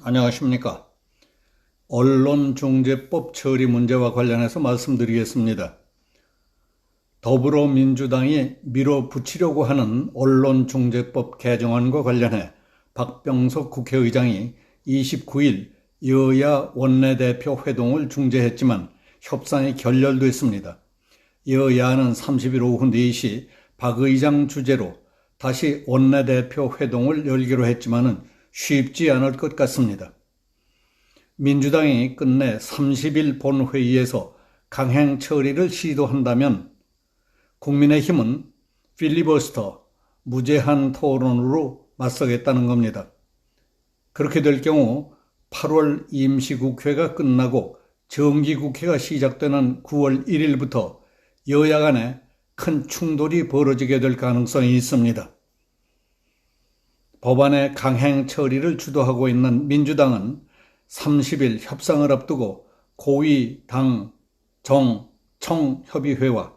안녕하십니까. 언론중재법 처리 문제와 관련해서 말씀드리겠습니다. 더불어민주당이 밀어붙이려고 하는 언론중재법 개정안과 관련해 박병석 국회의장이 29일 여야 원내대표 회동을 중재했지만 협상이 결렬됐습니다. 여야는 30일 오후 4시 박 의장 주재로 다시 원내대표 회동을 열기로 했지만은 쉽지 않을 것 같습니다. 민주당이 끝내 30일 본회의에서 강행 처리를 시도한다면 국민의힘은 필리버스터, 무제한 토론으로 맞서겠다는 겁니다. 그렇게 될 경우 8월 임시국회가 끝나고 정기국회가 시작되는 9월 1일부터 여야 간에 큰 충돌이 벌어지게 될 가능성이 있습니다. 법안의 강행 처리를 주도하고 있는 민주당은 30일 협상을 앞두고 고위 당, 정, 청 협의회와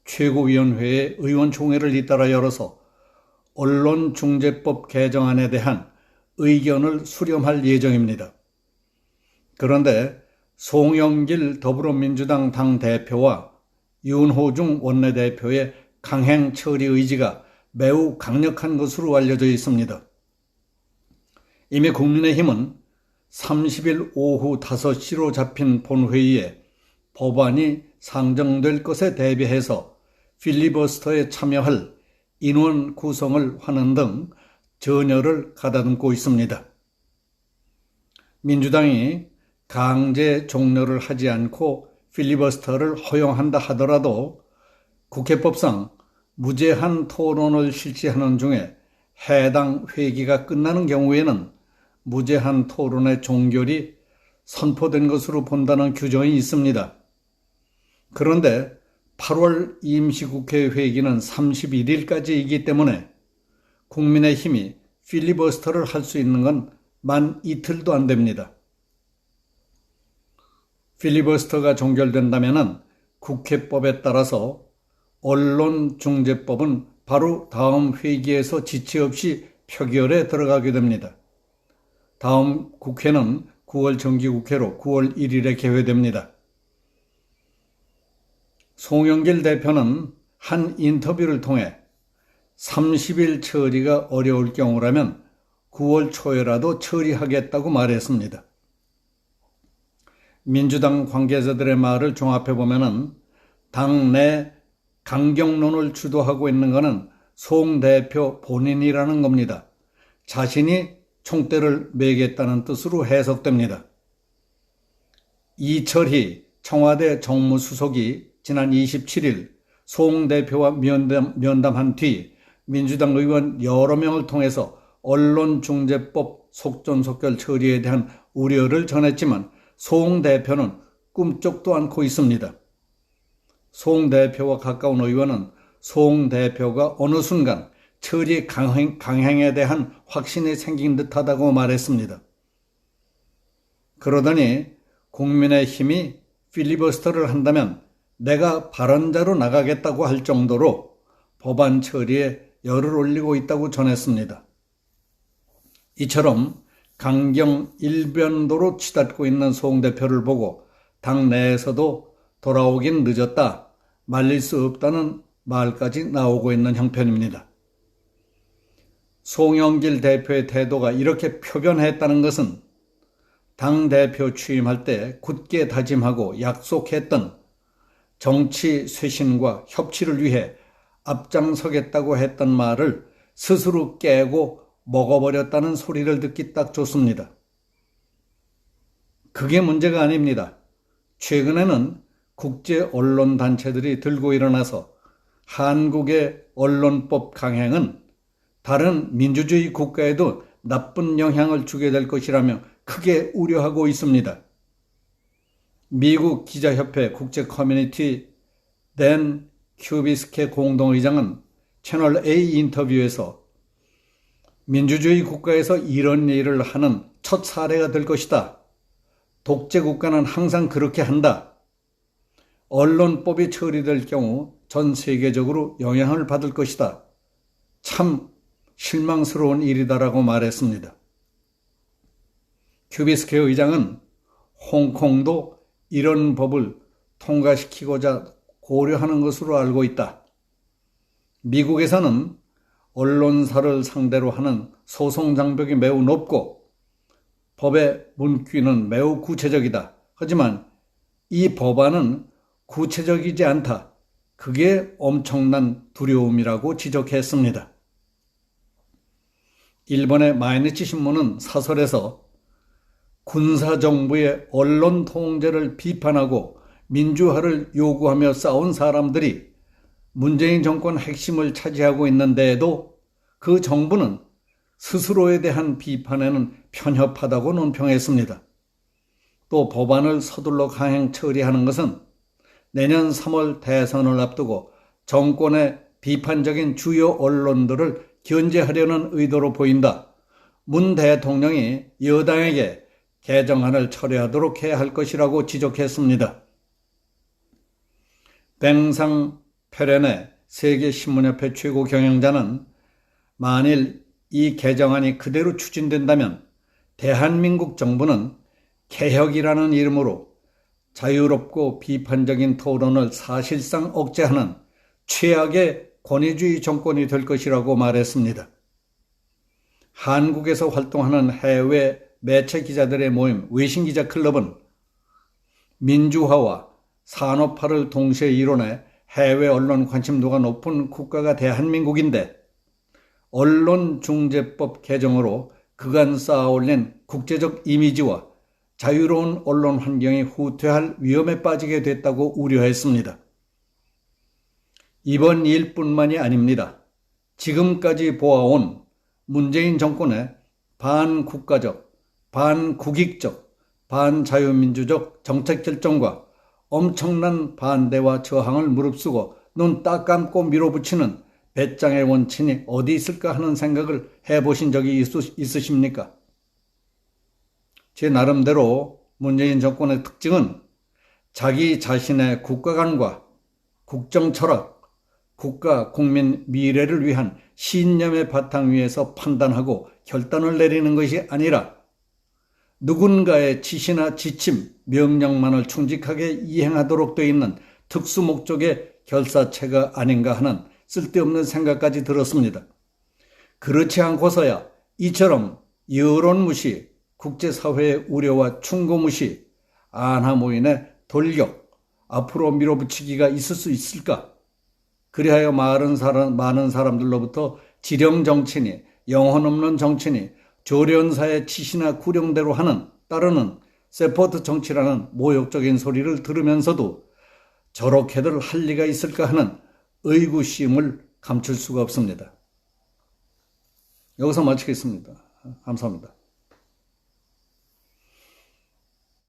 최고위원회의 의원총회를 잇따라 열어서 언론중재법 개정안에 대한 의견을 수렴할 예정입니다. 그런데 송영길 더불어민주당 당대표와 윤호중 원내대표의 강행 처리 의지가 매우 강력한 것으로 알려져 있습니다. 이미 국민의힘은 30일 오후 5시로 잡힌 본회의에 법안이 상정될 것에 대비해서 필리버스터에 참여할 인원 구성을 하는 등 전열을 가다듬고 있습니다. 민주당이 강제 종료를 하지 않고 필리버스터를 허용한다 하더라도 국회법상 무제한 토론을 실시하는 중에 해당 회기가 끝나는 경우에는 무제한 토론의 종결이 선포된 것으로 본다는 규정이 있습니다. 그런데 8월 임시국회 회기는 31일까지이기 때문에 국민의힘이 필리버스터를 할 수 있는 건 만 이틀도 안 됩니다. 필리버스터가 종결된다면 국회법에 따라서 언론중재법은 바로 다음 회기에서 지체 없이 표결에 들어가게 됩니다. 다음 국회는 9월 정기국회로 9월 1일에 개회됩니다. 송영길 대표는 한 인터뷰를 통해 30일 처리가 어려울 경우라면 9월 초에라도 처리하겠다고 말했습니다. 민주당 관계자들의 말을 종합해보면 당내 강경론을 주도하고 있는 것은 송 대표 본인이라는 겁니다. 자신이 총대를 매겠다는 뜻으로 해석됩니다. 이철희 청와대 정무수석이 지난 27일 송 대표와 면담한 뒤 민주당 의원 여러 명을 통해서 언론중재법 속전속결 처리에 대한 우려를 전했지만 송 대표는 꿈쩍도 않고 있습니다. 송 대표와 가까운 의원은 송 대표가 어느 순간 처리 강행에 대한 확신이 생긴 듯하다고 말했습니다. 그러더니 국민의힘이 필리버스터를 한다면 내가 발언자로 나가겠다고 할 정도로 법안 처리에 열을 올리고 있다고 전했습니다. 이처럼 강경 일변도로 치닫고 있는 송 대표를 보고 당 내에서도 돌아오긴 늦었다, 말릴 수 없다는 말까지 나오고 있는 형편입니다. 송영길 대표의 태도가 이렇게 표변했다는 것은 당대표 취임할 때 굳게 다짐하고 약속했던 정치 쇄신과 협치를 위해 앞장서겠다고 했던 말을 스스로 깨고 먹어버렸다는 소리를 듣기 딱 좋습니다. 그게 문제가 아닙니다. 최근에는 국제 언론 단체들이 들고 일어나서 한국의 언론법 강행은 다른 민주주의 국가에도 나쁜 영향을 주게 될 것이라며 크게 우려하고 있습니다. 미국 기자협회 국제 커뮤니티 댄 큐비스케 공동의장은 채널 A 인터뷰에서 민주주의 국가에서 이런 일을 하는 첫 사례가 될 것이다. 독재 국가는 항상 그렇게 한다. 언론법이 처리될 경우 전 세계적으로 영향을 받을 것이다. 참 실망스러운 일이다라고 말했습니다. 큐비스케 의장은 홍콩도 이런 법을 통과시키고자 고려하는 것으로 알고 있다. 미국에서는 언론사를 상대로 하는 소송 장벽이 매우 높고 법의 문구는 매우 구체적이다. 하지만 이 법안은 구체적이지 않다. 그게 엄청난 두려움이라고 지적했습니다. 일본의 마이니치 신문은 사설에서 군사정부의 언론 통제를 비판하고 민주화를 요구하며 싸운 사람들이 문재인 정권 핵심을 차지하고 있는데도 그 정부는 스스로에 대한 비판에는 편협하다고 논평했습니다. 또 법안을 서둘러 강행 처리하는 것은 내년 3월 대선을 앞두고 정권의 비판적인 주요 언론들을 견제하려는 의도로 보인다. 문 대통령이 여당에게 개정안을 철회하도록 해야 할 것이라고 지적했습니다. 뱅상 페렌의 세계신문협회 최고 경영자는 만일 이 개정안이 그대로 추진된다면 대한민국 정부는 개혁이라는 이름으로 자유롭고 비판적인 토론을 사실상 억제하는 최악의 권위주의 정권이 될 것이라고 말했습니다. 한국에서 활동하는 해외 매체 기자들의 모임 외신기자 클럽은 민주화와 산업화를 동시에 이뤄내 해외 언론 관심도가 높은 국가가 대한민국인데 언론중재법 개정으로 그간 쌓아올린 국제적 이미지와 자유로운 언론 환경이 후퇴할 위험에 빠지게 됐다고 우려했습니다. 이번 일뿐만이 아닙니다. 지금까지 보아온 문재인 정권의 반국가적, 반국익적, 반자유민주적 정책 결정과 엄청난 반대와 저항을 무릅쓰고 눈 딱 감고 밀어붙이는 배짱의 원천이 어디 있을까 하는 생각을 해보신 적이 있으십니까? 제 나름대로 문재인 정권의 특징은 자기 자신의 국가관과 국정 철학, 국가, 국민 미래를 위한 신념의 바탕 위에서 판단하고 결단을 내리는 것이 아니라 누군가의 지시나 지침, 명령만을 충직하게 이행하도록 되어 있는 특수 목적의 결사체가 아닌가 하는 쓸데없는 생각까지 들었습니다. 그렇지 않고서야 이처럼 여론 무시, 국제사회의 우려와 충고 무시, 안하모인의 돌격, 앞으로 밀어붙이기가 있을 수 있을까? 그리하여 많은 사람들로부터 지령 정치니, 영혼 없는 정치니, 조련사의 지시나 구령대로 따르는 세포트 정치라는 모욕적인 소리를 들으면서도 저렇게들 할 리가 있을까 하는 의구심을 감출 수가 없습니다. 여기서 마치겠습니다. 감사합니다.